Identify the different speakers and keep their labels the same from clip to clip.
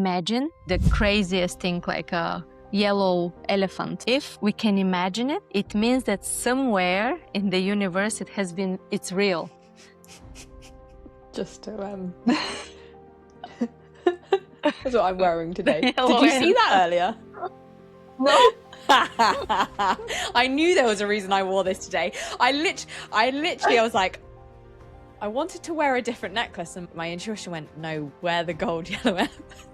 Speaker 1: imagine the craziest thing, like a yellow elephant. If we can imagine it, it means that somewhere in the universe it's real.
Speaker 2: Just to that's what I'm wearing today.
Speaker 1: Yellow
Speaker 2: Did you see that
Speaker 1: elephant.
Speaker 2: earlier?
Speaker 1: No.
Speaker 2: I knew there was a reason I wore this today. I literally was like, I wanted to wear a different necklace, and my intuition went, no, wear the gold yellow elephant.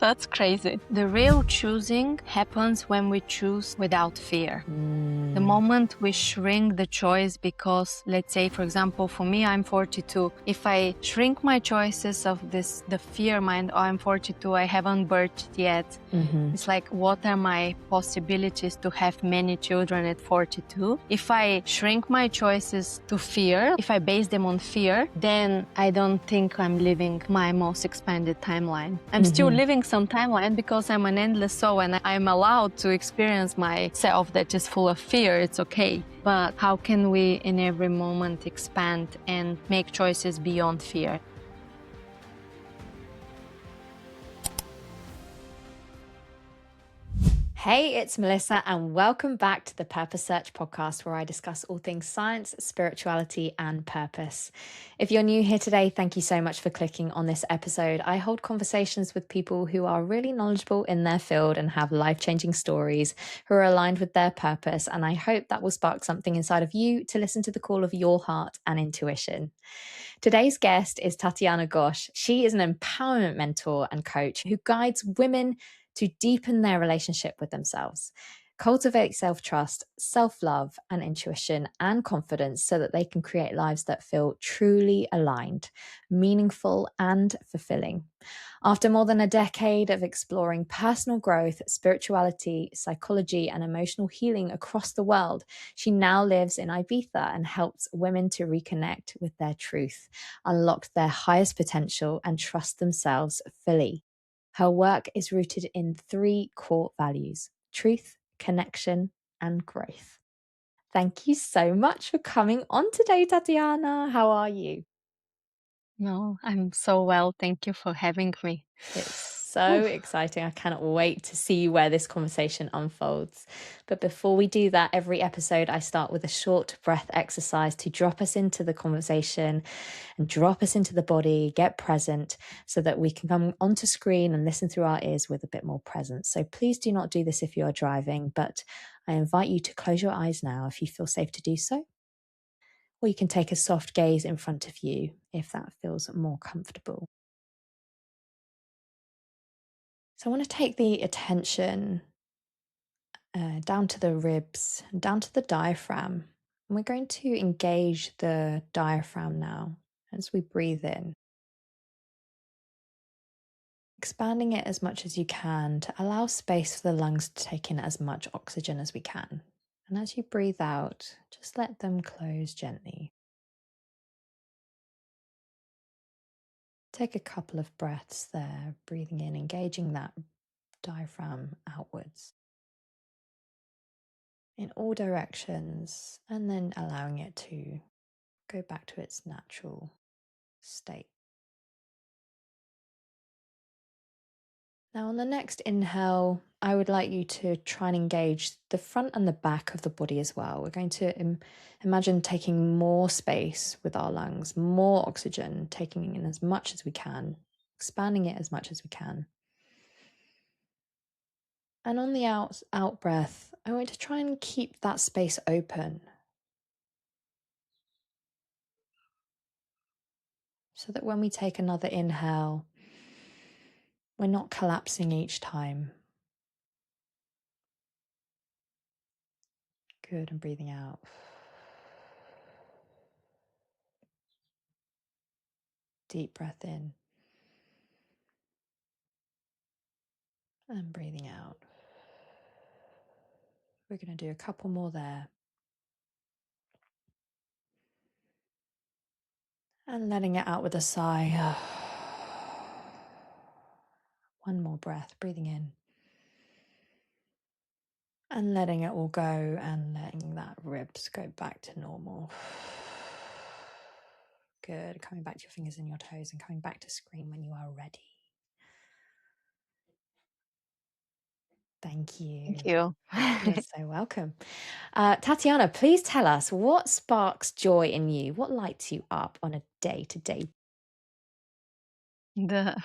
Speaker 1: That's crazy. The real choosing happens when we choose without fear. The moment we shrink the choice because, let's say, for example, for me, I'm 42. If I shrink my choices of the fear mind, oh, I'm 42, I haven't birthed yet. It's like, what are my possibilities to have many children at 42? If I shrink my choices to fear, if I base them on fear, then I don't think I'm living my most expanded timeline. I'm still living some timeline because I'm an endless soul and I'm allowed to experience myself that is full of fear. It's okay. But how can we in every moment expand and make choices beyond fear?
Speaker 2: Hey, it's Melissa, and welcome back to the Purpose Search podcast, where I discuss all things science, spirituality, and purpose. If you're new here today, thank you so much for clicking on this episode. I hold conversations with people who are really knowledgeable in their field and have life-changing stories, who are aligned with their purpose, and I hope that will spark something inside of you to listen to the call of your heart and intuition. Today's guest is Tatyana Gosh. She is an empowerment mentor and coach who guides women to deepen their relationship with themselves, cultivate self-trust, self-love, and intuition and confidence so that they can create lives that feel truly aligned, meaningful, and fulfilling. After more than a decade of exploring personal growth, spirituality, psychology, and emotional healing across the world, she now lives in Ibiza and helps women to reconnect with their truth, unlock their highest potential, and trust themselves fully. Her work is rooted in 3 core values: truth, connection, and growth. Thank you so much for coming on today, Tatyana. How are you?
Speaker 1: No, I'm so well. Thank you for having me.
Speaker 2: It's so exciting. I cannot wait to see where this conversation unfolds. But before we do that, every episode I start with a short breath exercise to drop us into the conversation and drop us into the body, get present so that we can come onto screen and listen through our ears with a bit more presence. So please do not do this if you are driving, but I invite you to close your eyes now if you feel safe to do so. Or you can take a soft gaze in front of you if that feels more comfortable. So I want to take the attention down to the ribs, down to the diaphragm. And we're going to engage the diaphragm now as we breathe in, expanding it as much as you can to allow space for the lungs to take in as much oxygen as we can. And as you breathe out, just let them close gently. Take a couple of breaths there, breathing in, engaging that diaphragm outwards in all directions, and then allowing it to go back to its natural state. Now, on the next inhale, I would like you to try and engage the front and the back of the body as well. We're going to imagine taking more space with our lungs, more oxygen, taking in as much as we can, expanding it as much as we can. And on the out breath, I want to try and keep that space open so that when we take another inhale, we're not collapsing each time. Good, and breathing out. Deep breath in. And breathing out. We're going to do a couple more there. And letting it out with a sigh. One more breath, breathing in. And letting it all go and letting that ribs go back to normal. Good. Coming back to your fingers and your toes and coming back to screen when you are ready. Thank
Speaker 1: Thank
Speaker 2: you.
Speaker 1: you.
Speaker 2: You're so welcome. Tatyana, please tell us what sparks joy in you? What lights you up on a day-to-day?
Speaker 1: The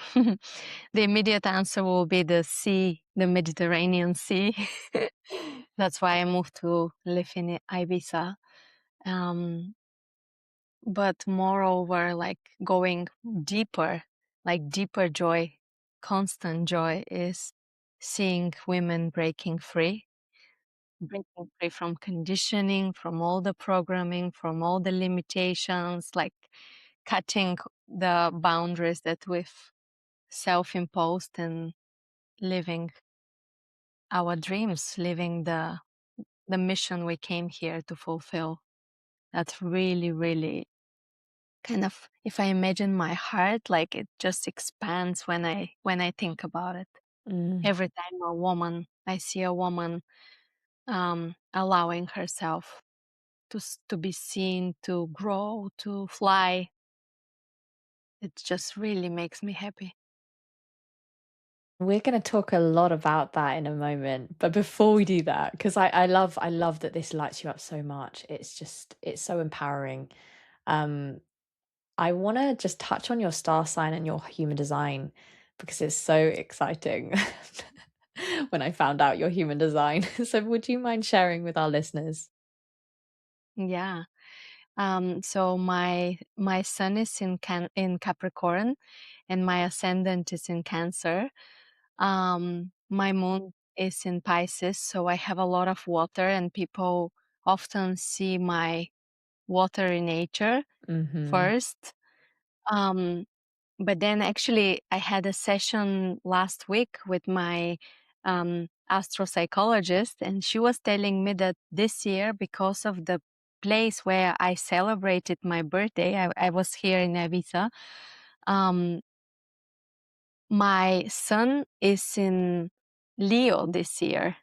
Speaker 1: the immediate answer will be the sea, the Mediterranean Sea. That's why I moved to live in Ibiza. Um, but moreover, like going deeper, like deeper joy, constant joy is seeing women breaking free from conditioning, from all the programming, from all the limitations, like cutting the boundaries that we've self-imposed and living our dreams, living the mission we came here to fulfill. That's really, really kind of, if I imagine my heart, like it just expands when I think about it.
Speaker 2: Mm.
Speaker 1: Every time I see a woman allowing herself to be seen, to grow, to fly, it just really makes me happy.
Speaker 2: We're going to talk a lot about that in a moment. But before we do that, because I love that this lights you up so much. It's just, it's so empowering. Um, I want to just touch on your star sign and your human design because it's so exciting when I found out your human design. So would you mind sharing with our listeners?
Speaker 1: Yeah. So my sun is in Capricorn, and my ascendant is in Cancer. My moon is in Pisces, so I have a lot of water, and people often see my watery nature
Speaker 2: Mm-hmm.
Speaker 1: first. Um, but then actually, I had a session last week with my astropsychologist, and she was telling me that this year, because of the place where I celebrated my birthday, I was here in Ibiza. Um, my son is in Leo this year.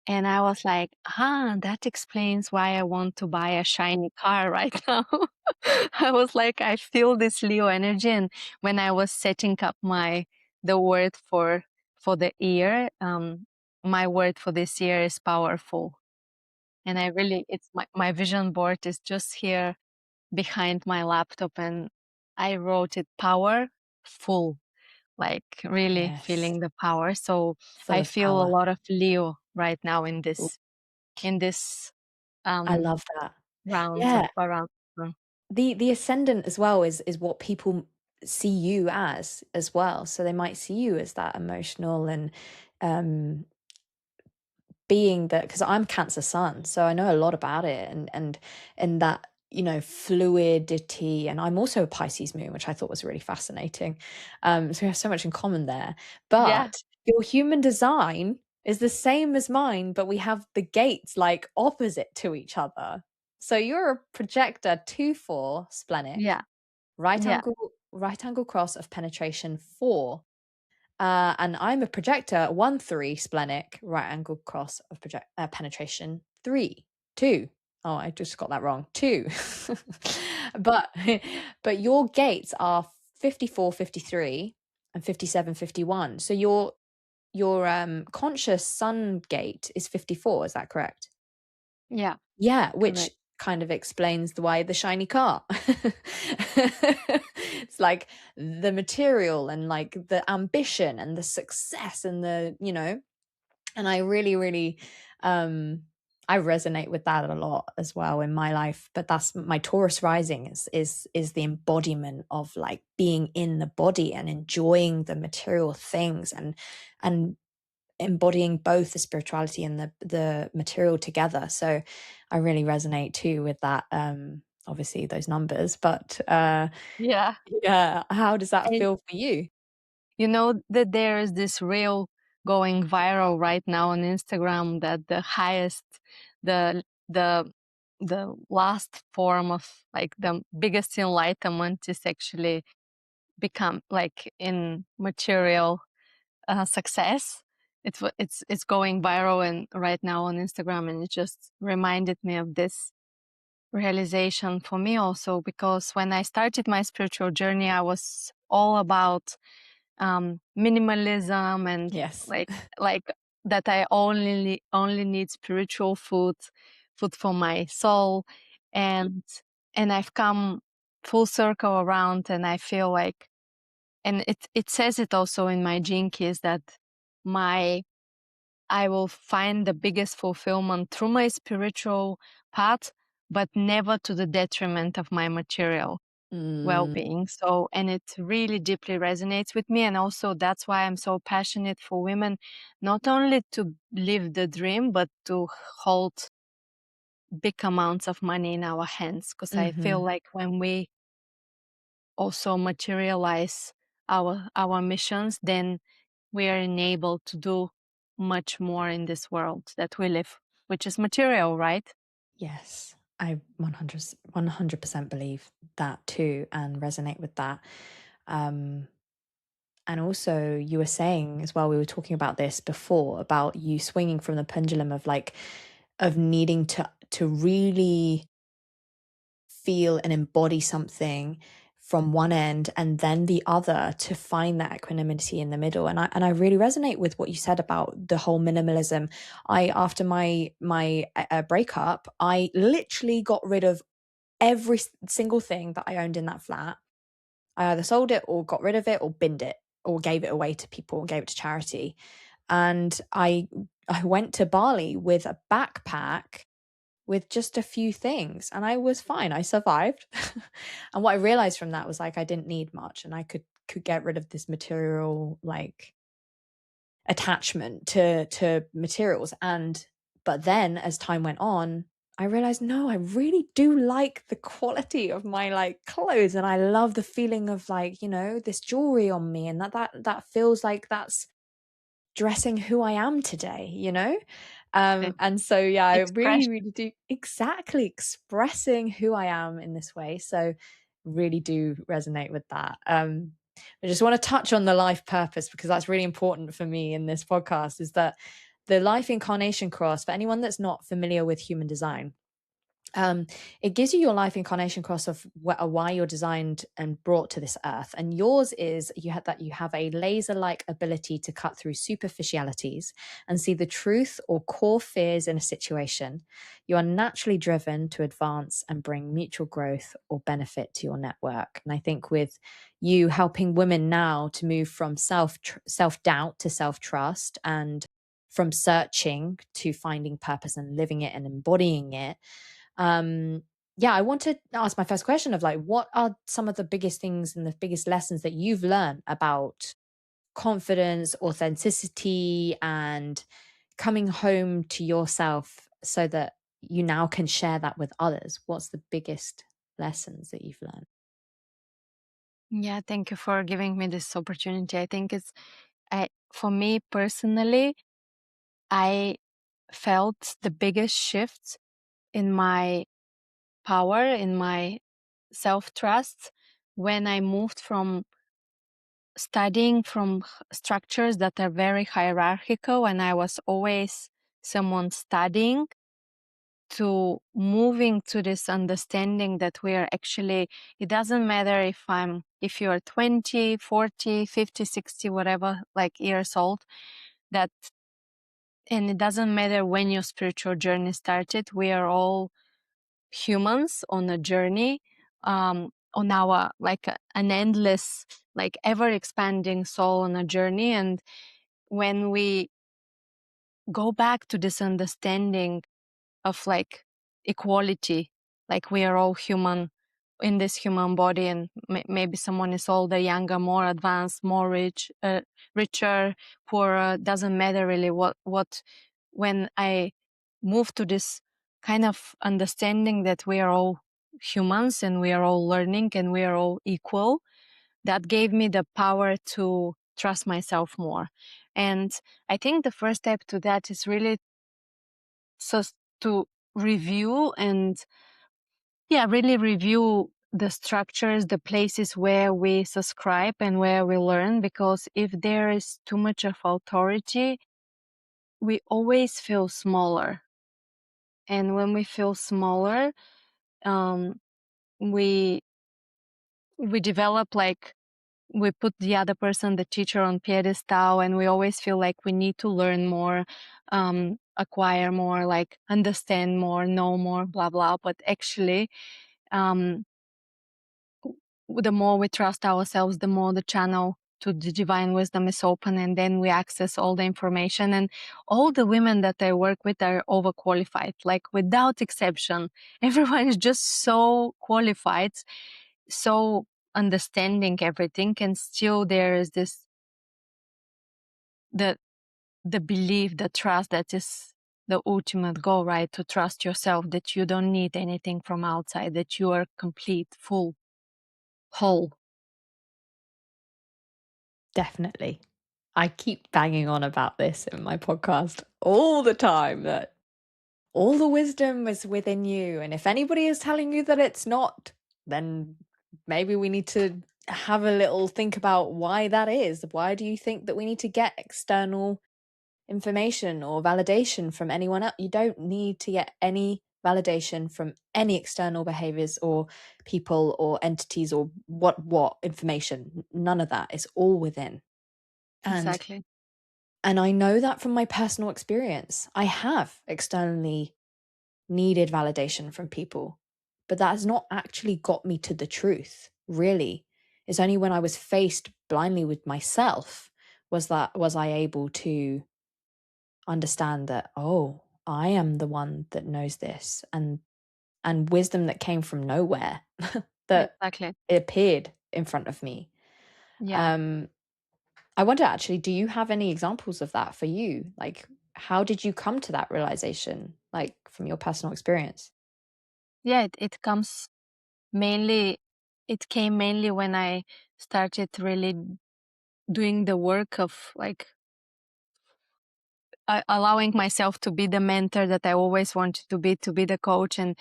Speaker 1: And I was like, that explains why I want to buy a shiny car right now. I was like, I feel this Leo energy. And when I was setting up the word for the year, my word for this year is powerful. And it's my vision board is just here behind my laptop, and I wrote it powerful, like really
Speaker 2: Yes.
Speaker 1: feeling the power. So
Speaker 2: Full
Speaker 1: I
Speaker 2: of
Speaker 1: feel a
Speaker 2: power.
Speaker 1: lot of Leo right now
Speaker 2: Ooh,
Speaker 1: in this
Speaker 2: I
Speaker 1: um
Speaker 2: love that.
Speaker 1: rounds of
Speaker 2: Yeah.
Speaker 1: around.
Speaker 2: The ascendant as well is what people see you as well. So they might see you as that emotional and um being that, because I'm Cancer Sun, so I know a lot about it, and that, you know, fluidity. And I'm also a Pisces moon, which I thought was really fascinating. So we have so much in common there.
Speaker 1: Yeah,
Speaker 2: But your human design is the same as mine, but we have the gates like opposite to each other. So you're a projector 2-4 splenic,
Speaker 1: yeah, yeah,
Speaker 2: right angle cross of penetration 4. And I'm a projector 1-3 splenic, right angle cross of penetration 3-2. Oh, I just got that wrong. 2. but but your gates are 54-53 and 57-51. So your conscious sun gate is 54, is that correct?
Speaker 1: yeah,
Speaker 2: Yeah, which
Speaker 1: correct.
Speaker 2: kind of explains the why the shiny car. It's like the material and like the ambition and the success and the, you know, and I really, really I resonate with that a lot as well in my life. But that's my Taurus rising is the embodiment of like being in the body and enjoying the material things and embodying both the spirituality and the material together. So I really resonate too with that. Obviously those numbers, but
Speaker 1: Yeah.
Speaker 2: yeah, how does that
Speaker 1: And
Speaker 2: feel for you?
Speaker 1: you know that there is this reel going viral right now on Instagram that the highest, the the the last form of like the biggest enlightenment is actually become like in material success. It's going viral and right now on Instagram, and it just reminded me of this realization for me also, because when I started my spiritual journey, I was all about minimalism and
Speaker 2: Yes.
Speaker 1: like like that I only need spiritual food for my soul, and I've come full circle around, and I feel like, and it says it also in my gene keys that I will find the biggest fulfillment through my spiritual path, but never to the detriment of my material well-being. So, and it really deeply resonates with me. And also that's why I'm so passionate for women, not only to live the dream, but to hold big amounts of money in our hands. Because I feel like when we also materialize our missions, then we are enabled to do much more in this world that we live, which is material, right?
Speaker 2: Yes, I 100% believe that too and resonate with that. And also, you were saying as well, we were talking about this before, about you swinging from the pendulum of like, of needing to really feel and embody something from one end and then the other to find that equanimity in the middle. And I really resonate with what you said about the whole minimalism. I, after my breakup, I literally got rid of every single thing that I owned in that flat. I either sold it or got rid of it or binned it or gave it away to people or gave it to charity. And I went to Bali with a backpack with just a few things and I was fine. I survived. And what I realized from that was like I didn't need much and I could get rid of this material like attachment to materials. And but then as time went on, I realized no, I really do like the quality of my like clothes and I love the feeling of like, you know, this jewelry on me and that feels like that's dressing who I am today, you know?
Speaker 1: The
Speaker 2: And so, yeah, I really,
Speaker 1: expression.
Speaker 2: really do exactly expressing who I am in this way. So, really do resonate with that. I just want to touch on the life purpose because that's really important for me in this podcast is that the life incarnation cross, for anyone that's not familiar with human design, um, it gives you your life incarnation cross of why you're designed and brought to this earth. And yours is you have a laser-like ability to cut through superficialities and see the truth or core fears in a situation. You are naturally driven to advance and bring mutual growth or benefit to your network. And I think with you helping women now to move from self-doubt to self-trust and from searching to finding purpose and living it and embodying it, yeah, I want to ask my first question of like, what are some of the biggest things and the biggest lessons that you've learned about confidence, authenticity, and coming home to yourself so that you now can share that with others? What's the biggest lessons that you've learned?
Speaker 1: Yeah, thank you for giving me this opportunity. I think for me personally, I felt the biggest shift in my power, in my self-trust, when I moved from studying from structures that are very hierarchical, and I was always someone studying, to moving to this understanding that we are actually, it doesn't matter if you're 20, 40, 50, 60, whatever, like years old, that, and it doesn't matter when your spiritual journey started, we are all humans on a journey, on our, like an endless, like ever expanding soul on a journey. And when we go back to this understanding of like equality, like we are all human in this human body, and maybe someone is older, younger, more advanced, more richer, poorer, doesn't matter really what when I move to this kind of understanding that we are all humans and we are all learning and we are all equal, that gave me the power to trust myself more. And I think the first step to that is really so to review and, yeah, really review the structures, the places where we subscribe and where we learn, because if there is too much of authority, we always feel smaller. And when we feel smaller, um, we develop like we put the other person, the teacher, on pedestal, and we always feel like we need to learn more, acquire more, like understand more, know more, blah blah. But actually, the more we trust ourselves, the more the channel to the divine wisdom is open, and then we access all the information. And all the women that I work with are overqualified, like without exception. Everyone is just so qualified, so understanding everything, and still there is this the belief, the trust that is the ultimate goal, right? To trust yourself, that you don't need anything from outside, that you are complete, full, whole.
Speaker 2: Definitely. I keep banging on about this in my podcast all the time, that all the wisdom is within you. And if anybody is telling you that it's not, then maybe we need to have a little think about why that is. Why do you think that we need to get external information or validation from anyone else? You don't need to get any validation from any external behaviors or people or entities or what information. None of that is all within.
Speaker 1: Exactly.
Speaker 2: And I know that from my personal experience. I have externally needed validation from people, but that has not actually got me to the truth, really. It's only when I was faced blindly with myself was I able to understand that, oh, I am the one that knows this, and wisdom that came from nowhere that
Speaker 1: Exactly.
Speaker 2: appeared in front of me.
Speaker 1: Yeah.
Speaker 2: I wonder, actually, do you have any examples of that for you? Like, how did you come to that realization, like from your personal experience?
Speaker 1: Yeah, it came mainly when I started really doing the work of like allowing myself to be the mentor that I always wanted to be the coach. And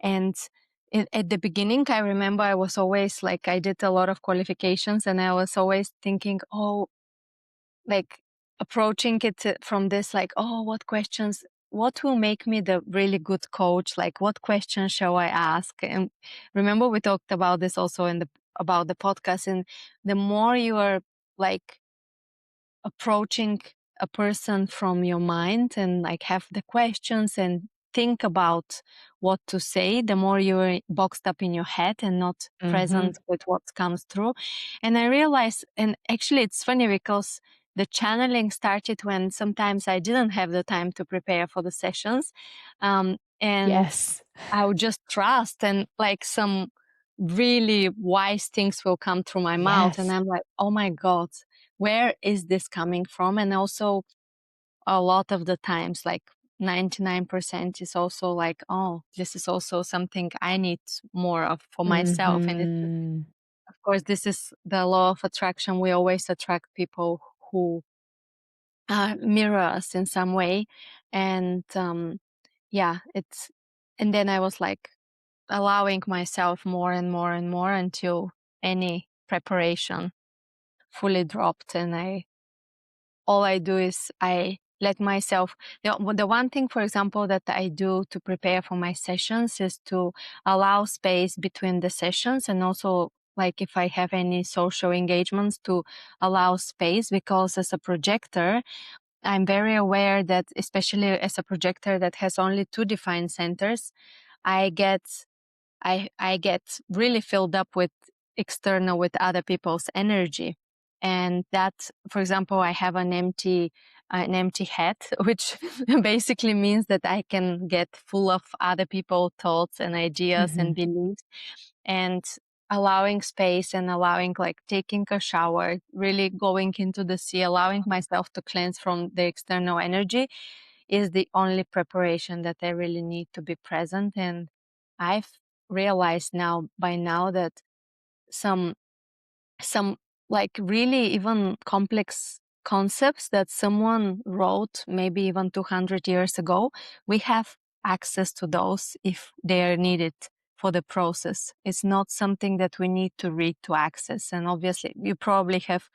Speaker 1: at the beginning, I remember I was always like, I did a lot of qualifications, and I was always thinking, oh, like approaching it from this, like, oh, what will make me the really good coach? Like, what questions shall I ask? And remember, we talked about this also about the podcast. And the more you are like approaching a person from your mind and like have the questions and think about what to say, the more you're boxed up in your head and not
Speaker 2: Mm-hmm.
Speaker 1: present with what comes through. And I realized, and actually it's funny because the channeling started when sometimes I didn't have the time to prepare for the sessions. And
Speaker 2: Yes.
Speaker 1: I would just trust, and like some really wise things will come through my mouth. And
Speaker 2: Yes.
Speaker 1: I'm like, oh my God, where is this coming from? And also, a lot of the times, like 99% is also like, oh, this is also something I need more of for myself. And
Speaker 2: Mm-hmm.
Speaker 1: of course, this is the law of attraction. We always attract people who mirror us in some way. And yeah, and then I was like, allowing myself more and more and more until any preparation fully dropped. And all I do is I let myself, the one thing, for example, that I do to prepare for my sessions is to allow space between the sessions, and also like if I have any social engagements, to allow space, because as a projector, I'm very aware that, especially as a projector that has only two defined centers, I get I get really filled up with external, with other people's energy. And that, for example, I have an empty head, which basically means that I can get full of other people's thoughts and ideas
Speaker 2: Mm-hmm.
Speaker 1: and beliefs. And allowing space and allowing, like, taking a shower, really going into the sea, allowing myself to cleanse from the external energy is the only preparation that I really need to be present. And I've realized by now that some some like really even complex concepts that someone wrote maybe even 200 years ago, we have access to those if they are needed for the process. It's not something that we need to read to access. And obviously you probably have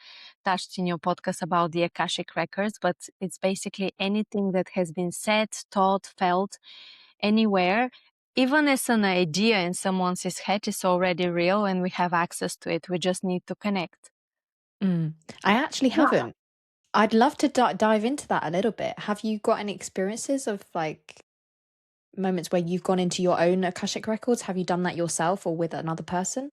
Speaker 1: touched in your podcast about the Akashic records, but it's basically anything that has been said, thought, felt anywhere, even as an idea in someone's head, is already real, and we have access to it. We just need to connect.
Speaker 2: I actually haven't. I'd love to dive into that a little bit. Have you got any experiences of like moments where you've gone into your own Akashic records? Have you done that yourself or with another person?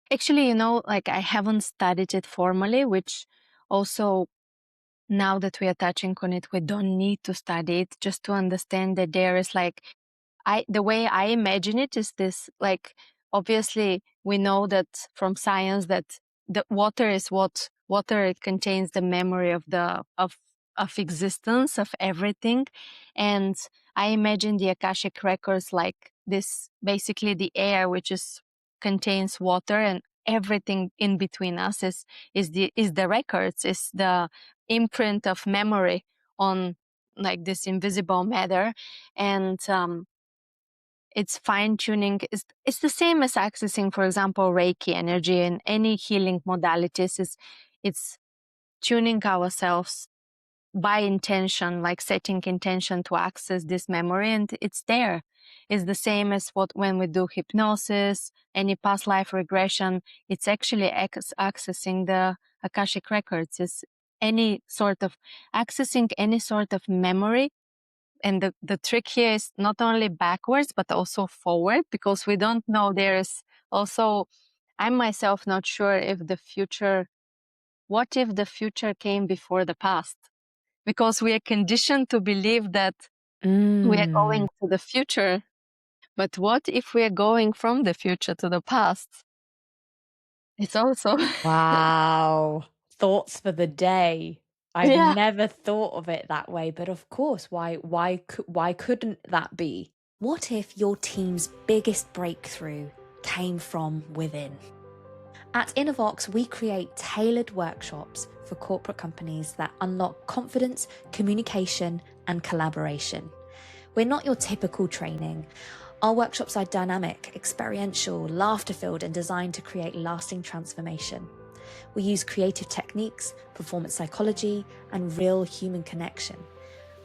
Speaker 1: Actually, like I haven't studied it formally, which also now that we are touching on it, we don't need to study it just to understand that there is like, the way I imagine it is this, like, obviously we know that from science that the water is what water, it contains the memory of of existence of everything. And I imagine the Akashic records like this, basically the air, which contains water, and everything in between us is the records, is the imprint of memory on like this invisible matter. And it's fine tuning. It's the same as accessing, for example, Reiki energy and any healing modalities. It's tuning ourselves by intention, like setting intention to access this memory, and it's there. It's the same as when we do hypnosis, any past life regression. It's actually accessing the Akashic records. It's any sort of accessing any sort of memory. And the trick here is not only backwards, but also forward, because we don't know. There is also, I'm myself not sure if what if the future came before the past? Because we are conditioned to believe that we are going to the future. But what if we are going from the future to the past? It's also
Speaker 2: Wow. Thoughts for the day. I've
Speaker 1: yeah.
Speaker 2: never thought of it that way, but of course, why couldn't that be? What if your team's biggest breakthrough came from within? At InnerVox, we create tailored workshops for corporate companies that unlock confidence, communication, and collaboration. We're not your typical training. Our workshops are dynamic, experiential, laughter-filled, and designed to create lasting transformation. We use creative techniques, performance psychology, and real human connection.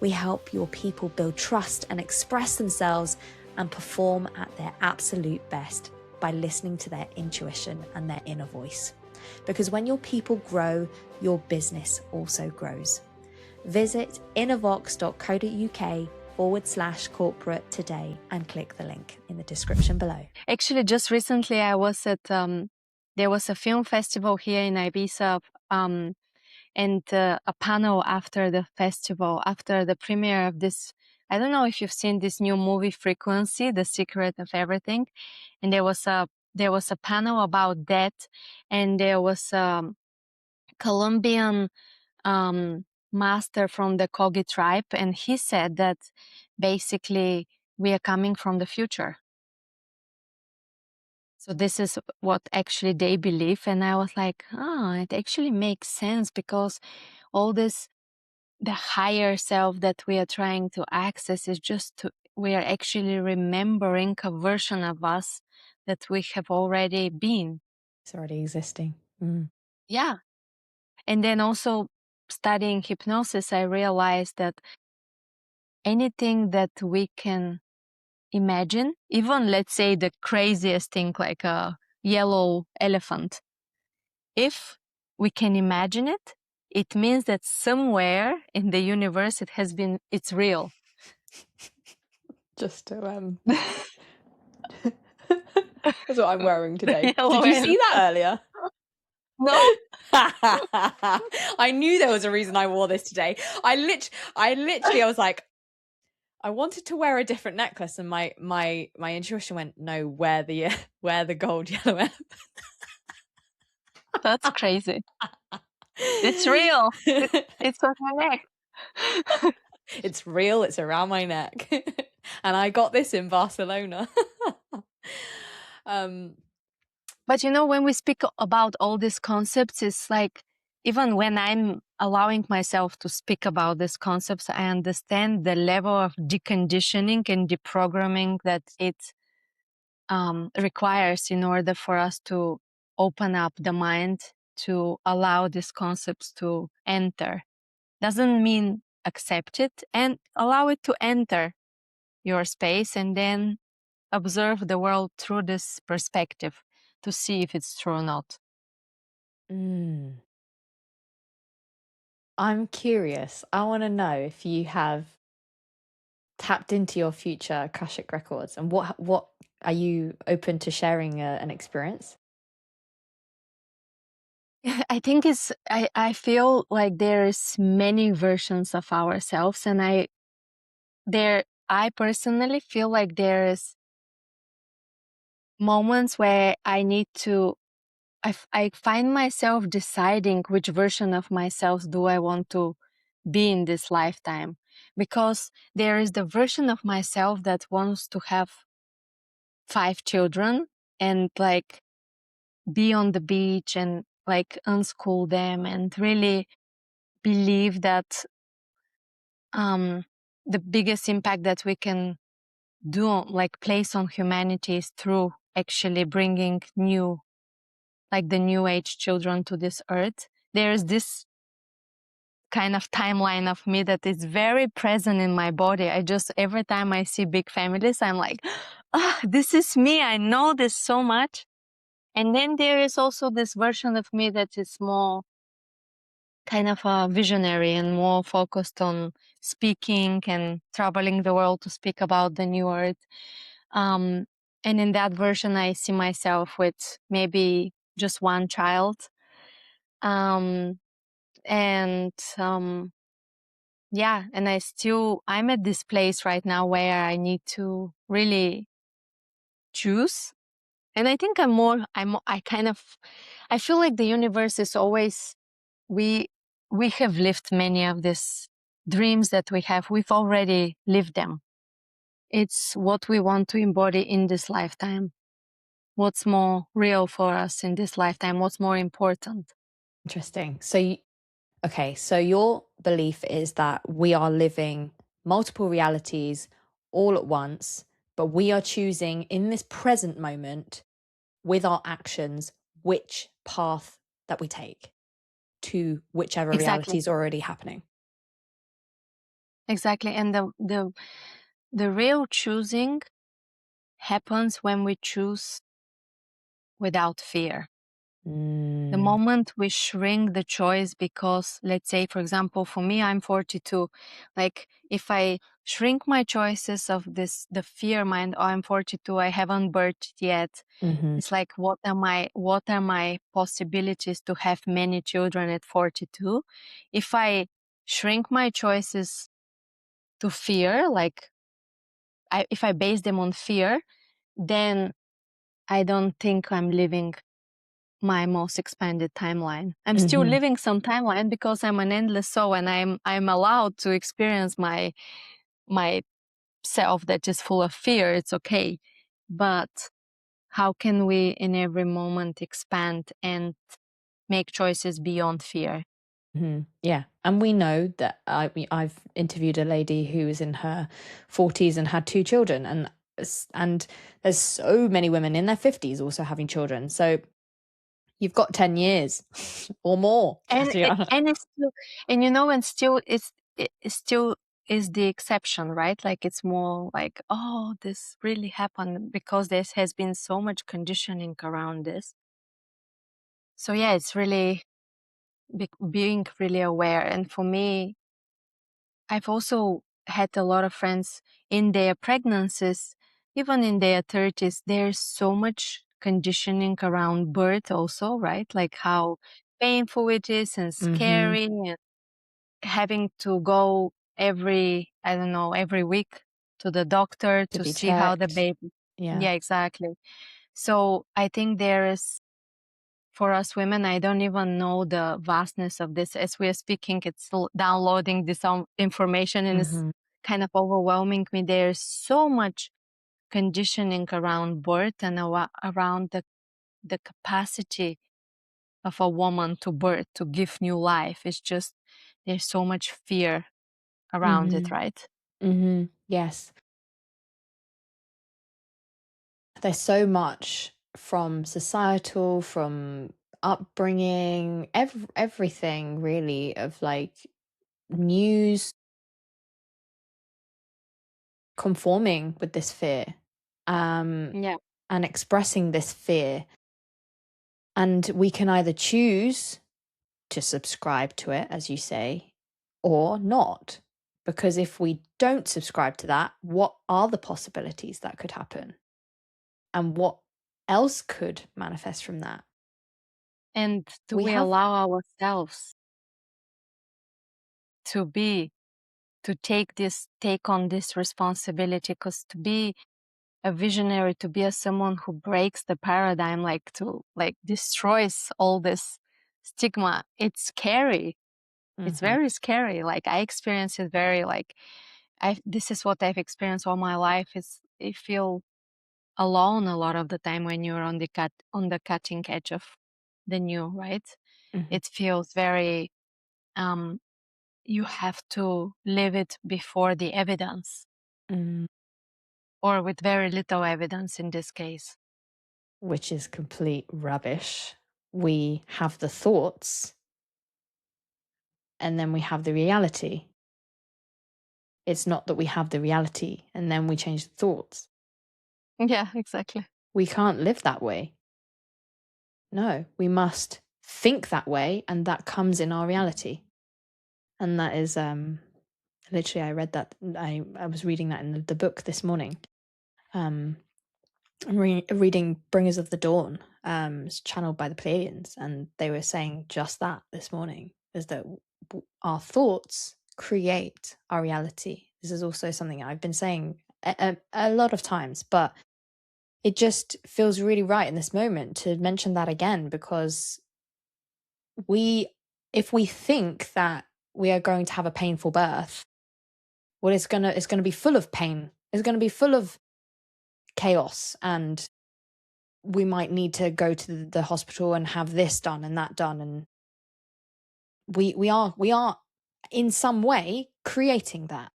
Speaker 2: We help your people build trust and express themselves and perform at their absolute best by listening to their intuition and their inner voice. Because when your people grow, your business also grows. Visit innervox.co.uk/corporate today and click the link in the description below.
Speaker 1: Actually, just recently I was at, there was a film festival here in Ibiza, and a panel after the festival, after the premiere of this. I don't know if you've seen this new movie, Frequency, The Secret of Everything. And there was a panel about that. And there was a Colombian master from the Kogi tribe. And he said that basically we are coming from the future. So this is what actually they believe. And I was like, it actually makes sense, because all this, the higher self that we are trying to access is we are actually remembering a version of us that we have already been.
Speaker 2: It's already existing.
Speaker 1: Yeah. And then also studying hypnosis, I realized that anything that we can imagine, even let's say the craziest thing like a yellow elephant, if we can imagine it, it means that somewhere in the universe it's real.
Speaker 2: Just to that's what I'm wearing today.
Speaker 1: Yellow
Speaker 2: Did you see that
Speaker 1: elephant.
Speaker 2: earlier?
Speaker 1: No.
Speaker 2: I knew there was a reason I wore this today. I literally was like, I wanted to wear a different necklace, and my intuition went, no, wear the gold yellow elephant.
Speaker 1: That's crazy. It's real. It's on my neck.
Speaker 2: It's real. It's around my neck. And I got this in Barcelona.
Speaker 1: But when we speak about all these concepts, it's like, even when I'm allowing myself to speak about these concepts, I understand the level of deconditioning and deprogramming that it requires in order for us to open up the mind to allow these concepts to enter. Doesn't mean accept it, and allow it to enter your space, and then observe the world through this perspective to see if it's true or not.
Speaker 2: Mm. I'm curious. I want to know if you have tapped into your future Akashic records, and what are you open to sharing an experience?
Speaker 1: I think I feel like there's many versions of ourselves, and I personally feel like there is moments where I find myself deciding which version of myself do I want to be in this lifetime. Because there is the version of myself that wants to have 5 children and like be on the beach and like unschool them and really believe that the biggest impact that we can do, like place on humanity, is through actually bringing the new age children to this earth. There is this kind of timeline of me that is very present in my body. Every time I see big families, I'm like, ah, this is me. I know this so much. And then there is also this version of me that is more kind of a visionary and more focused on speaking and traveling the world to speak about the new earth. Um, and in that version, I see myself with maybe just one child. Um, and yeah, and I'm at this place right now where I need to really choose. And I think I feel like the universe is always, we have lived many of these dreams that we have. We've already lived them. It's what we want to embody in this lifetime. What's more real for us in this lifetime? What's more important?
Speaker 2: Interesting. Okay, so your belief is that we are living multiple realities all at once, but we are choosing in this present moment with our actions which path that we take to whichever reality
Speaker 1: Exactly.
Speaker 2: is already happening.
Speaker 1: Exactly. And the real choosing happens when we choose without fear. The
Speaker 2: Mm,
Speaker 1: moment we shrink the choice, because let's say, for example, for me, I'm 42. Like if I shrink my choices of the fear mind, oh, I'm 42, I haven't birthed yet.
Speaker 2: mhm,
Speaker 1: It's like, what are my possibilities to have many children at 42? If I shrink my choices to fear, if I base them on fear, then I don't think I'm living my most expanded timeline. I'm still
Speaker 2: mhm,
Speaker 1: living some timeline because I'm an endless soul, and I'm allowed to experience my self that is full of fear. It's okay. But how can we in every moment expand and make choices beyond fear?
Speaker 2: mhm. Yeah, and we know that I've interviewed a lady who was in her 40s and had two children, and there's so many women in their 50s also having children. So you've got 10 years or more, Tatyana.
Speaker 1: And it's still, and you know, and still it still is the exception, right? Like it's more like, oh, this really happened because there has been so much conditioning around this. So yeah, it's really being really aware. And for me, I've also had a lot of friends in their pregnancies, even in their 30s. There's so much conditioning around birth also, right? Like how painful it is and
Speaker 2: Mhm.
Speaker 1: scary, and having to go I don't know, every week to the doctor
Speaker 2: To
Speaker 1: to
Speaker 2: be
Speaker 1: see how the
Speaker 2: checked.
Speaker 1: baby.
Speaker 2: Yeah.
Speaker 1: Yeah, exactly. So I think there is, for us women, I don't even know the vastness of this. As we are speaking, it's downloading this information, and it's
Speaker 2: Mhm.
Speaker 1: kind of overwhelming me. There's so much conditioning around birth and around the capacity of a woman to birth, to give new life. It's just, there's so much fear around it,
Speaker 2: Mhm.
Speaker 1: right?
Speaker 2: Mhm. Yes. There's so much from societal, from upbringing, everything really of like news conforming with this fear, um,
Speaker 1: Yeah.
Speaker 2: and expressing this fear. And we can either choose to subscribe to it, as you say, or not. Because if we don't subscribe to that, what are the possibilities that could happen? And what else could manifest from that?
Speaker 1: And do
Speaker 2: We
Speaker 1: we
Speaker 2: have.
Speaker 1: allow ourselves to be, to take on this responsibility? Because to be a visionary, to be a someone who breaks the paradigm, like to like destroys all this stigma, it's scary. It's
Speaker 2: Mhm,
Speaker 1: very scary. Like I experience it very like this is what I've experienced all my life. Is you feel alone a lot of the time when you're on the cutting edge of the new, right?
Speaker 2: mhm,
Speaker 1: It feels very um you have to live it before the evidence,
Speaker 2: mm,
Speaker 1: or with very little evidence in this case.
Speaker 2: which is complete rubbish. We have the thoughts and then we have the reality. It's not that we have the reality and then we change the thoughts.
Speaker 1: Yeah, exactly.
Speaker 2: We can't live that way. No, we must think that way, and that comes in our reality. And that is literally I read that I was reading that in the book this morning. Um I'm reading Bringers of the Dawn, it's channeled by the Pleiadians, and they were saying just that this morning, is that our thoughts create our reality. This is also something I've been saying a lot of times, but it just feels really right in this moment to mention that again, because we if we think that we are going to have a painful birth, well, it's gonna be full of pain. It's gonna be full of chaos, and we might need to go to the hospital and have this done and that done, and we are in some way creating that.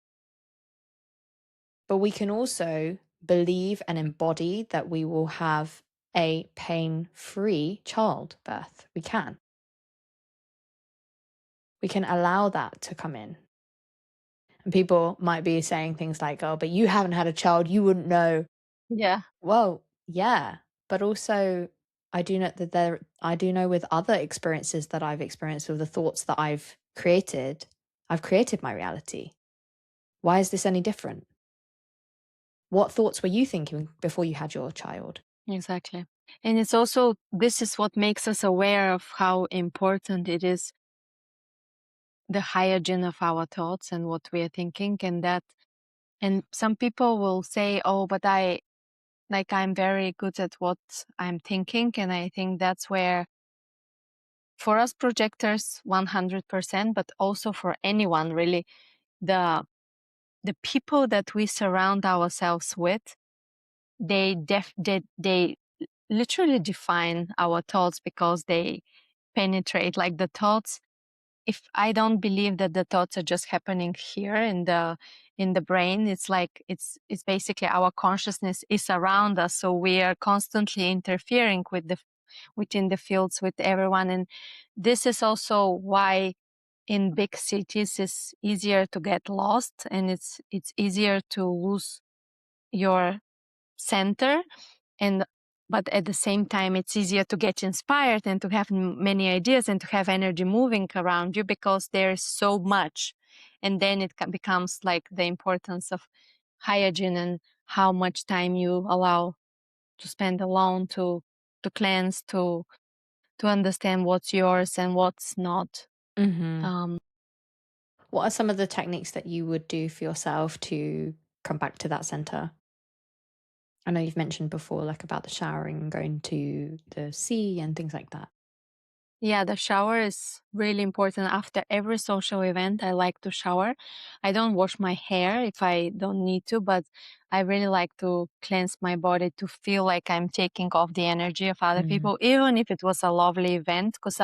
Speaker 2: But we can also believe and embody that we will have a pain-free childbirth. We can allow that to come in. And people might be saying things like, oh, but you haven't had a child, you wouldn't know.
Speaker 1: Yeah,
Speaker 2: Well, yeah, but also I do know with other experiences that I've experienced, with the thoughts that I've created my reality. Why is this any different? What thoughts were you thinking before you had your child?
Speaker 1: exactly. And it's also, this is what makes us aware of how important it is, the hygiene of our thoughts and what we are thinking. And some people will say, oh, but I'm very good at what I'm thinking. And I think that's where, for us projectors, 100%, but also for anyone really, the the people that we surround ourselves with, they literally define our thoughts, because they penetrate, like the thoughts. If I don't believe that the thoughts are just happening here in the brain, it's like it's basically our consciousness is around us, so we are constantly interfering with the within the fields with everyone. And this is also why in big cities it's easier to get lost, and it's easier to lose your center. And but at the same time it's easier to get inspired and to have many ideas and to have energy moving around you, because there's so much. And then it becomes like the importance of hygiene, and how much time you allow to spend alone, to cleanse, to understand what's yours and what's not.
Speaker 2: Hmm.
Speaker 1: um
Speaker 2: What are some of the techniques that you would do for yourself to come back to that center? I know you've mentioned before, like about the showering, going to the sea, and things like that.
Speaker 1: Yeah, the shower is really important. After every social event, I like to shower. I don't wash my hair if I don't need to, but I really like to cleanse my body, to feel like I'm taking off the energy of other
Speaker 2: Mm.
Speaker 1: people, even if it was a lovely event. Because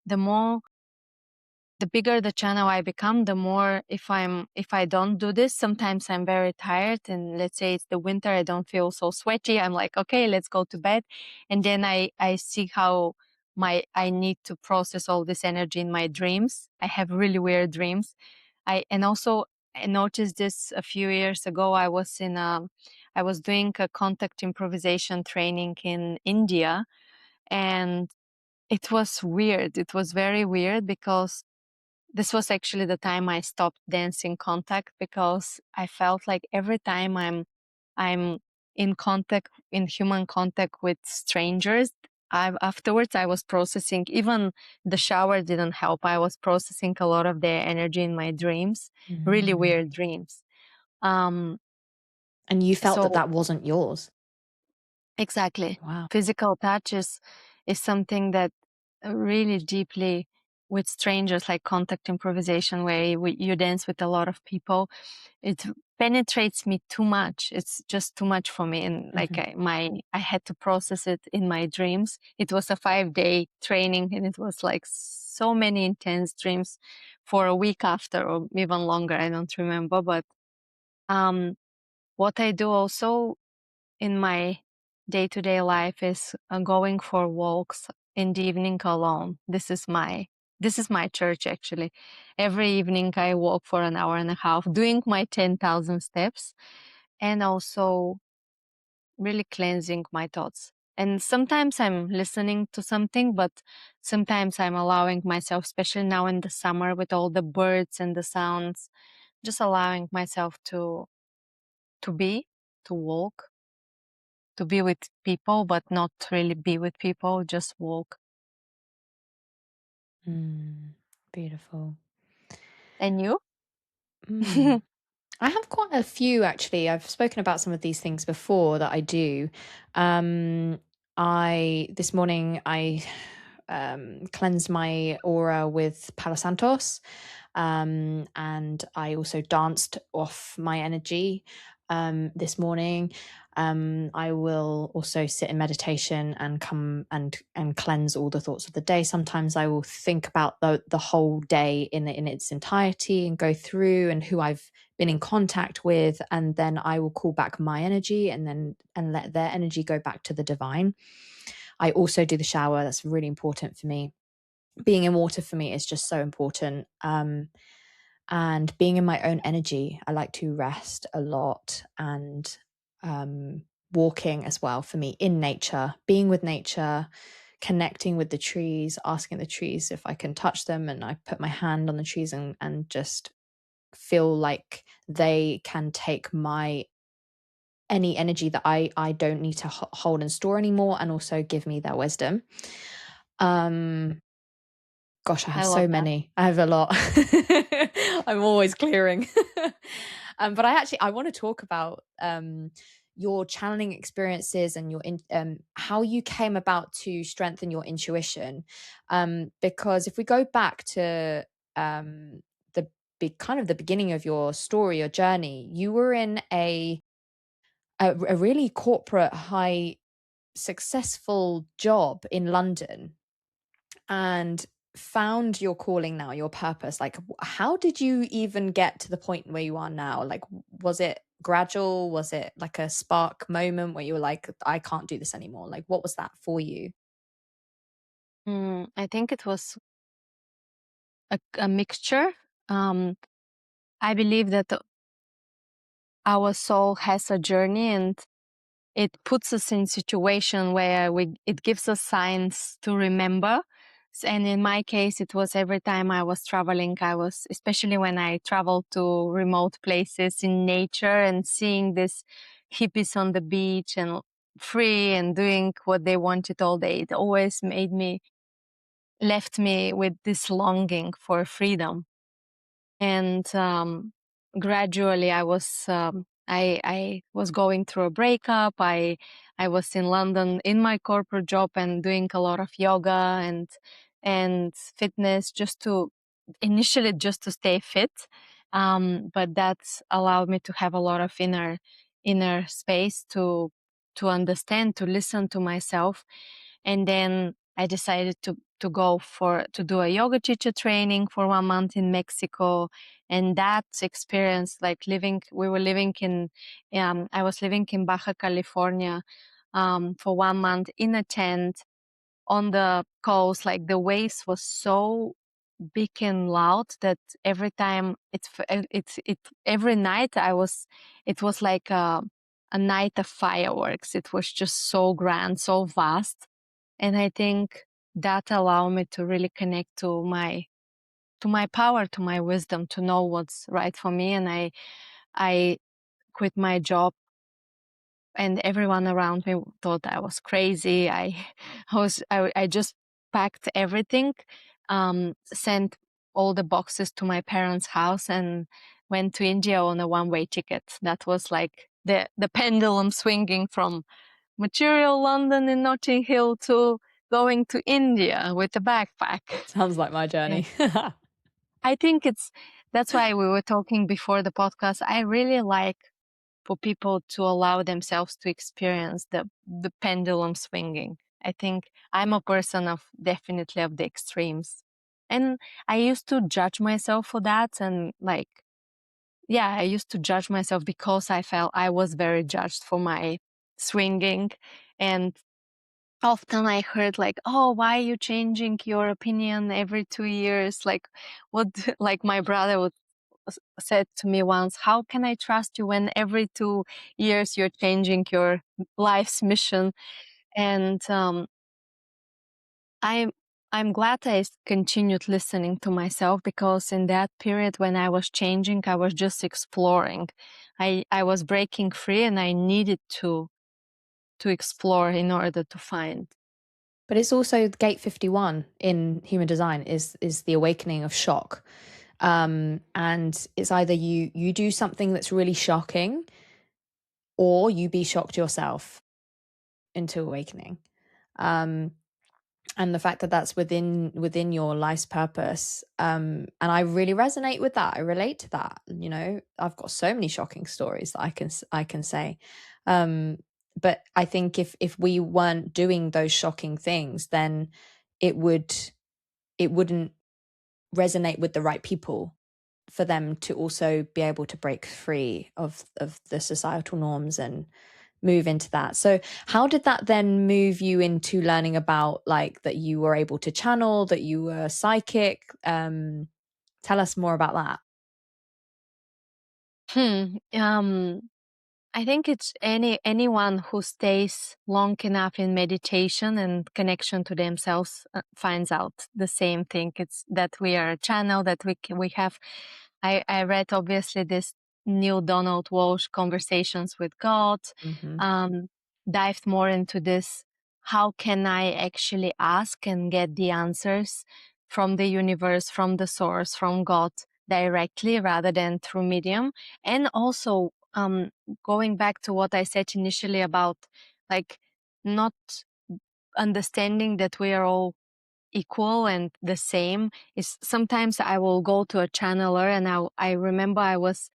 Speaker 1: the more the bigger the channel I become, the more, if I don't do this, sometimes I'm very tired. And let's say it's the winter, I don't feel so sweaty. I'm like, okay, let's go to bed. And then I see how I need to process all this energy in my dreams. I have really weird dreams. And also I noticed this a few years ago. I was doing a contact improvisation training in India, And it was weird. It was very weird because this was actually the time I stopped dancing contact, because I felt like every time I'm in human contact with strangers, afterwards I was processing, even the shower didn't help. I was processing a lot of their energy in my dreams, really weird dreams. Um,
Speaker 2: And you felt that
Speaker 1: so
Speaker 2: that wasn't yours.
Speaker 1: exactly.
Speaker 2: Wow.
Speaker 1: Physical touch is something that really deeply, with strangers, like contact improvisation, where you dance with a lot of people, it penetrates me too much. It's just too much for me. And like I had to process it in my dreams. It was a 5-day training, and it was like so many intense dreams for a week after, or even longer. I don't remember. But um, what I do also in my day-to-day life is going for walks in the evening alone. This is my church, actually. Every evening I walk for an hour and a half, doing my 10,000 steps, and also really cleansing my thoughts. And sometimes I'm listening to something, but sometimes I'm allowing myself, especially now in the summer with all the birds and the sounds, just allowing myself to be, to walk, to be with people, but not really be with people, just walk.
Speaker 2: Beautiful.
Speaker 1: And you?
Speaker 2: I have quite a few, actually. I've spoken about some of these things before that I do. I this morning I cleansed my aura with Palo Santos, and I also danced off my energy this morning. I will also sit in meditation and come and cleanse all the thoughts of the day. Sometimes I will think about the whole day in its entirety and go through and who I've been in contact with, and then I will call back my energy and let their energy go back to the divine. I also do the shower. That's really important for me. Being in water for me is just so important. And being in my own energy, I like to rest a lot, and walking as well for me in nature, being with nature, connecting with the trees, asking the trees if I can touch them, and I put my hand on the trees and just feel like they can take my any energy that I don't need to hold and store anymore, and also give me their wisdom. um Gosh, I have
Speaker 1: I
Speaker 2: so
Speaker 1: love that.
Speaker 2: many. I have a lot. I'm always clearing. But I want to talk about your channeling experiences and how you came about to strengthen your intuition. Because if we go back to the kind of the beginning of your story, your journey, you were in a really corporate, high, successful job in London, and found your calling now, your purpose. Like, how did you even get to the point where you are now? Like, was it gradual? Was it like a spark moment where you were like, I can't do this anymore? Like, what was that for you?
Speaker 1: I think it was a mixture. Um, I believe that our soul has a journey, and it puts us in situation where it gives us signs to remember. And in my case, it was every time I was traveling, especially when I traveled to remote places in nature and seeing these hippies on the beach and free and doing what they wanted all day. It always left me with this longing for freedom. And gradually I was going through a breakup. I was in London in my corporate job and doing a lot of yoga and fitness, initially just to stay fit. But that's allowed me to have a lot of inner space to understand, to listen to myself. And then I decided to do a yoga teacher training for 1 month in Mexico. And that experience, like we were living I was living in Baja California for 1 month in a tent on the coast. Like the waves was so big and loud that every time every night it was like a night of fireworks. It was just so grand, so vast. And I think that allowed me to really connect to my power, to my wisdom, to know what's right for me. And I quit my job, and everyone around me thought I was crazy. I just packed everything, sent all the boxes to my parents' house, and went to India on a one-way ticket. That was like the pendulum swinging from material London in Notting Hill to going to India with a backpack.
Speaker 2: Sounds like my
Speaker 1: Yeah.
Speaker 2: journey.
Speaker 1: I think that's why we were talking before the podcast. I really like for people to allow themselves to experience the pendulum swinging. I think I'm a person of definitely of the extremes. And I used to judge myself for that, and like, yeah, I used to judge myself because I felt I was very judged for my swinging. And often I heard like, oh, why are you changing your opinion every 2 years? Like, what, like my brother would said to me once, how can I trust you when every 2 years you're changing your life's mission? And I'm I'm glad I continued listening to myself, because in that period when I was changing, I was just exploring. I was breaking free, and I needed to explore in order to find.
Speaker 2: But it's also gate 51 in human design is the awakening of shock. And it's either you do something that's really shocking, or you be shocked yourself into awakening. And the fact that that's within your life's purpose, and I really resonate with that. I relate to that. You know, I've got so many shocking stories that I can say. But I think if we weren't doing those shocking things, then it wouldn't resonate with the right people for them to also be able to break free of the societal norms and move into that. So how did that then move you into learning about, like, that you were able to channel, that you were psychic? Tell us more about that.
Speaker 1: Hmm. I think it's anyone who stays long enough in meditation and connection to themselves finds out the same thing. It's that we are a channel, that we have. I read obviously this new Donald Walsh Conversations with God.
Speaker 2: Mm-hmm.
Speaker 1: Um, Dived more into this. How can I actually ask and get the answers from the universe, from the source, from God directly, rather than through medium? And also, going back to what I said initially about like not understanding that we are all equal and the same, is sometimes I will go to a channeler, and I remember I was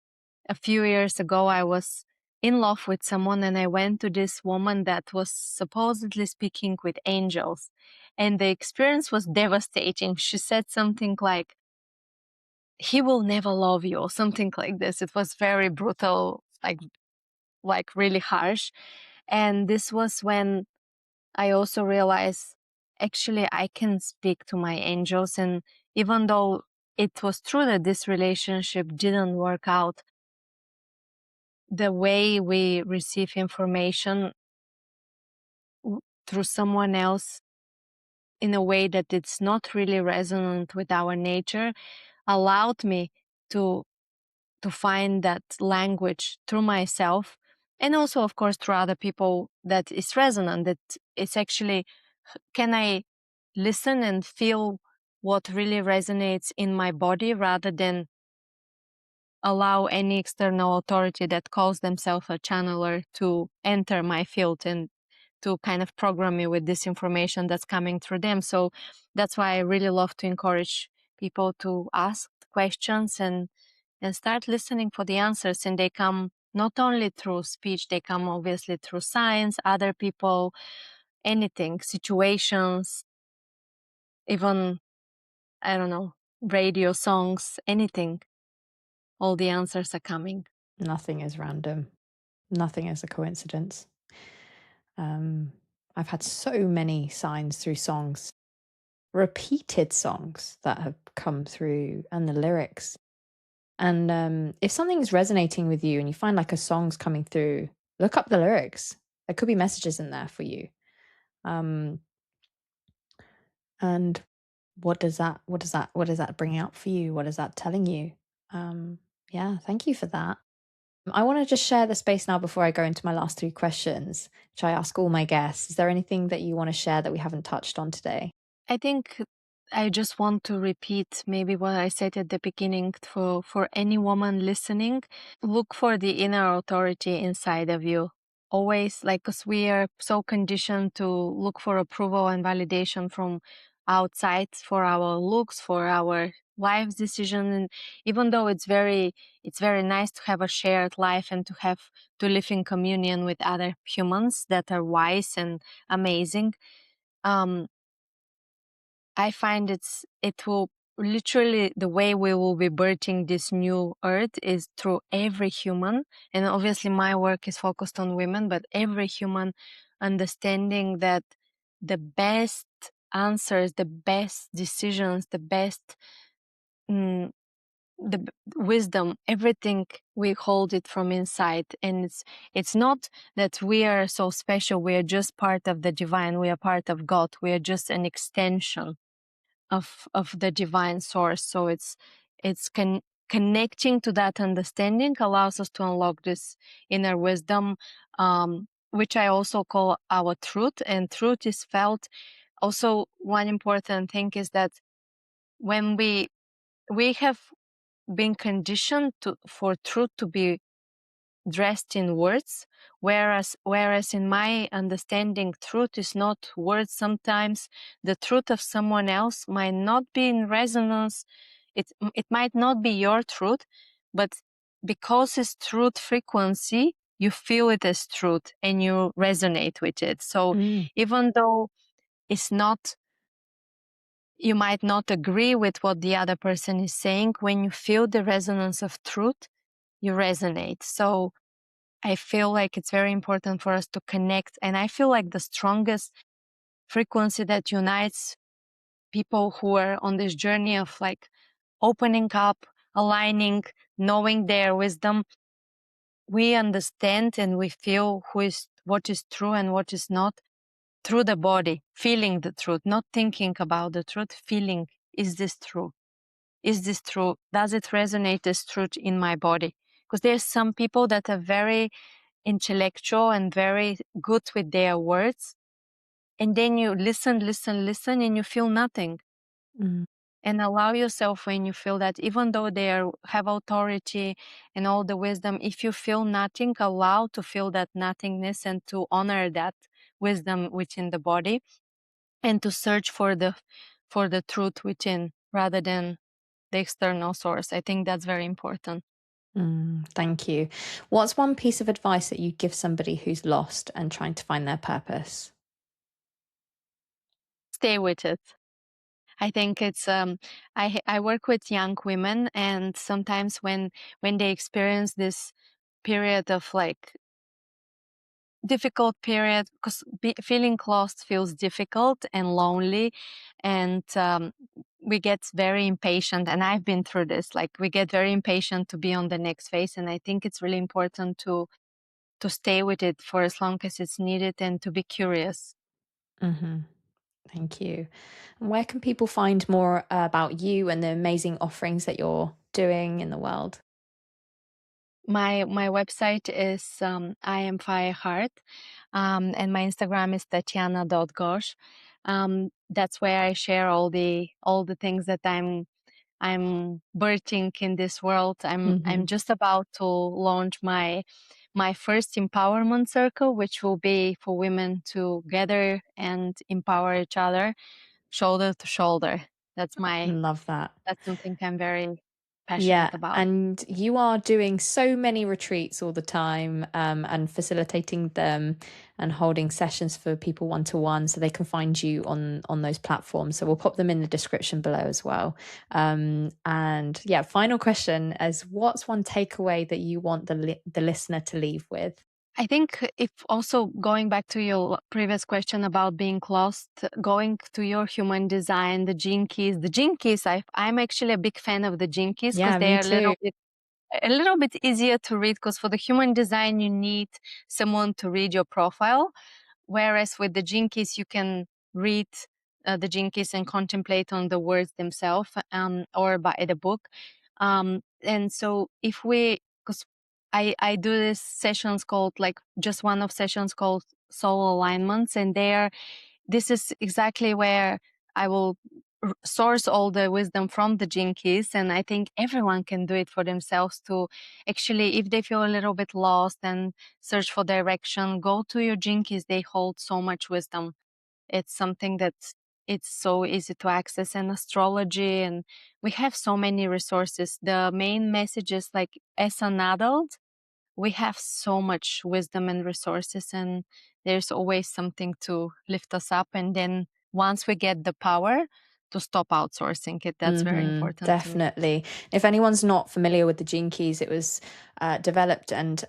Speaker 1: a few years ago, I was in love with someone, and I went to this woman that was supposedly speaking with angels, and the experience was devastating. She said something like, he will never love you, or something like this. It was very brutal, like really harsh. And this was when I also realized, actually I can speak to my angels. And even though it was true that this relationship didn't work out, the way we receive information through someone else in a way that it's not really resonant with our nature allowed me to find that language through myself, and also of course through other people, that is resonant, that it's actually, can I listen and feel what really resonates in my body, rather than allow any external authority that calls themselves a channeler to enter my field and to kind of program me with this information that's coming through them. So that's why I really love to encourage people to ask questions and start listening for the answers. And they come not only through speech, they come obviously through science, other people, anything, situations, even, I don't know, radio, songs, anything. All the answers are coming.
Speaker 2: Nothing is random. Nothing is a coincidence. I've had so many signs through songs, repeated songs that have come through, and the lyrics. And if something's resonating with you and you find like a song's coming through, look up the lyrics. There could be messages in there for you. Um, And what does that bring out for you? What is that telling you? Yeah, thank you for that. I want to just share the space now before I go into my last three questions, which I ask all my guests. Is there anything that you want to share that we haven't touched on today?
Speaker 1: I think I just want to repeat maybe what I said at the beginning for any woman listening. Look for the inner authority inside of you. Always, like, because we are so conditioned to look for approval and validation from outside for our looks, for our life decision. And even though it's very nice to have a shared life and to live in communion with other humans that are wise and amazing, I find it will literally, the way we will be birthing this new earth is through every human. And obviously my work is focused on women, but every human understanding that the best answers, the best decisions, the best, wisdom, everything, we hold it from inside. And it's not that we are so special. We are just part of the divine. We are part of God. We are just an extension of the divine source. So it's connecting to that understanding allows us to unlock this inner wisdom, which I also call our truth. And truth is felt. Also, one important thing is that when we have been conditioned for truth to be dressed in words, whereas in my understanding, truth is not words. Sometimes the truth of someone else might not be in resonance. It might not be your truth, but because it's truth frequency, you feel it as truth and you resonate with it. So even though it's not, you might not agree with what the other person is saying, when you feel the resonance of truth, you resonate. So I feel like it's very important for us to connect. And I feel like the strongest frequency that unites people who are on this journey of like opening up, aligning, knowing their wisdom, we understand and we feel what is true and what is not through the body, feeling the truth, not thinking about the truth, feeling, is this true? Is this true? Does it resonate as truth in my body? Because there's some people that are very intellectual and very good with their words, and then you listen, and you feel nothing. And allow yourself, when you feel that, even though they have authority and all the wisdom, if you feel nothing, allow to feel that nothingness and to honor that wisdom within the body, and to search for the truth within rather than the external source. I think that's very important.
Speaker 2: Thank you. What's one piece of advice that you give somebody who's lost and trying to find their purpose?
Speaker 1: Stay with it. I think it's I work with young women, and sometimes when they experience this period of like difficult period, because feeling lost feels difficult and lonely, and we get very impatient. And I've been through this. Like, we get very impatient to be on the next phase, and I think it's really important to stay with it for as long as it's needed and to be curious.
Speaker 2: Thank you. And where can people find more about you and the amazing offerings that you're doing in the world?
Speaker 1: My website is I am Fire Heart, and my Instagram is Tatyana.Gosh. That's where I share all the things that I'm birthing in this world. I'm just about to launch my first empowerment circle, which will be for women to gather and empower each other, shoulder to shoulder.
Speaker 2: Love that.
Speaker 1: That's something I'm very
Speaker 2: Yeah,
Speaker 1: passionate about.
Speaker 2: and you are doing so many retreats all the time, and facilitating them and holding sessions for people one to one, so they can find you on those platforms. So we'll pop them in the description below as well. And yeah, final question is, what's one takeaway that you want the listener to leave with?
Speaker 1: I think, if also going back to your previous question about being lost, going to your human design, the gene keys. The gene keys, I'm actually a big fan of the gene keys, because
Speaker 2: Yeah,
Speaker 1: they
Speaker 2: me
Speaker 1: are
Speaker 2: too.
Speaker 1: a little bit easier to read, because for the human design, you need someone to read your profile. Whereas with the gene keys, you can read the Gene Keys and contemplate on the words themselves, or by the book. And so if we, because I do this sessions called, like, just one of sessions called soul alignments, and this is exactly where I will source all the wisdom from the Gene Keys. And I think everyone can do it for themselves to actually, if they feel a little bit lost and search for direction, go to your Gene Keys. They hold so much wisdom. It's something that it's so easy to access, and astrology, and we have so many resources. The main message is, like, as an adult, we have so much wisdom and resources, and there's always something to lift us up. And then once we get the power to stop outsourcing it, that's very important to me.
Speaker 2: Definitely. If anyone's not familiar with the Gene Keys, it was developed and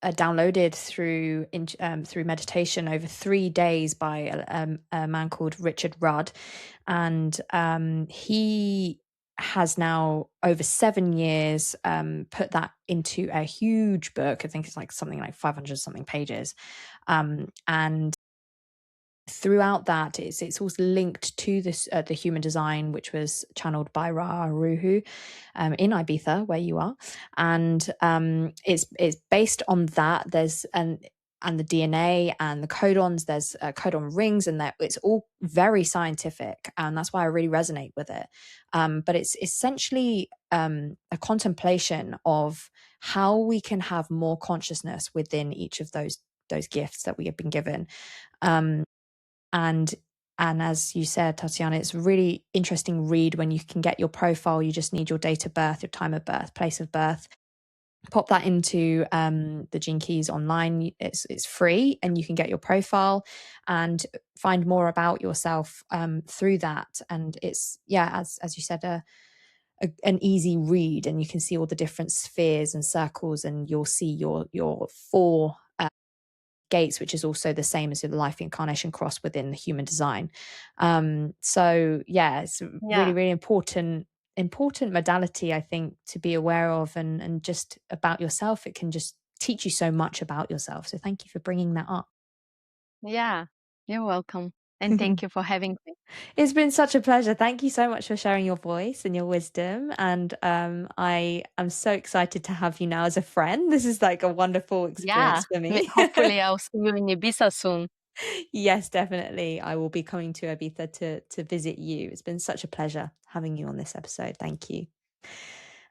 Speaker 2: downloaded through meditation over 3 days by a man called Richard Rudd, and he has now over 7 years put that into a huge book. I think it's like something like 500 something pages, and throughout that it's also linked to this the human design, which was channeled by Ra Ruhu in Ibiza, where you are, and it's based on that. There's and the DNA and the codons, there's codon rings, and that it's all very scientific, and that's why I really resonate with it. But it's essentially a contemplation of how we can have more consciousness within each of those gifts that we have been given. And as you said, Tatyana, it's a really interesting read when you can get your profile. You just need your date of birth, your time of birth, place of birth. Pop that into the Gene Keys online. It's free, and you can get your profile and find more about yourself through that. And it's, yeah, as you said, an easy read, and you can see all the different spheres and circles, and you'll see your 4 gates, which is also the same as the life incarnation cross within the human design. So yeah, it's really, really important modality, I think, to be aware of, and just about yourself. It can just teach you so much about yourself. So thank you for bringing that up.
Speaker 1: Yeah, you're welcome. And thank you for having me.
Speaker 2: It's been such a pleasure. Thank you so much for sharing your voice and your wisdom. And I am so excited to have you now as a friend. This is like a wonderful
Speaker 1: Yeah,
Speaker 2: experience for me.
Speaker 1: hopefully I'll see you in Ibiza soon.
Speaker 2: Yes, definitely. I will be coming to Ibiza to visit you. It's been such a pleasure having you on this episode. Thank you.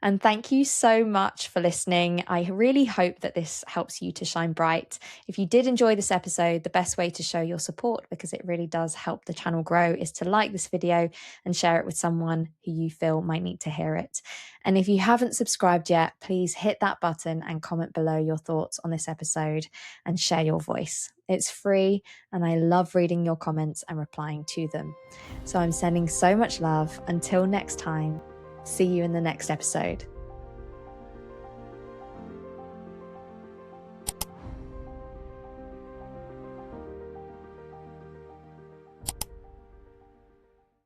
Speaker 2: And thank you so much for listening. I really hope that this helps you to shine bright. If you did enjoy this episode, the best way to show your support, because it really does help the channel grow, is to like this video and share it with someone who you feel might need to hear it. And if you haven't subscribed yet, please hit that button and comment below your thoughts on this episode and share your voice. It's free, and I love reading your comments and replying to them. So I'm sending so much love. Until next time, see you in the next episode.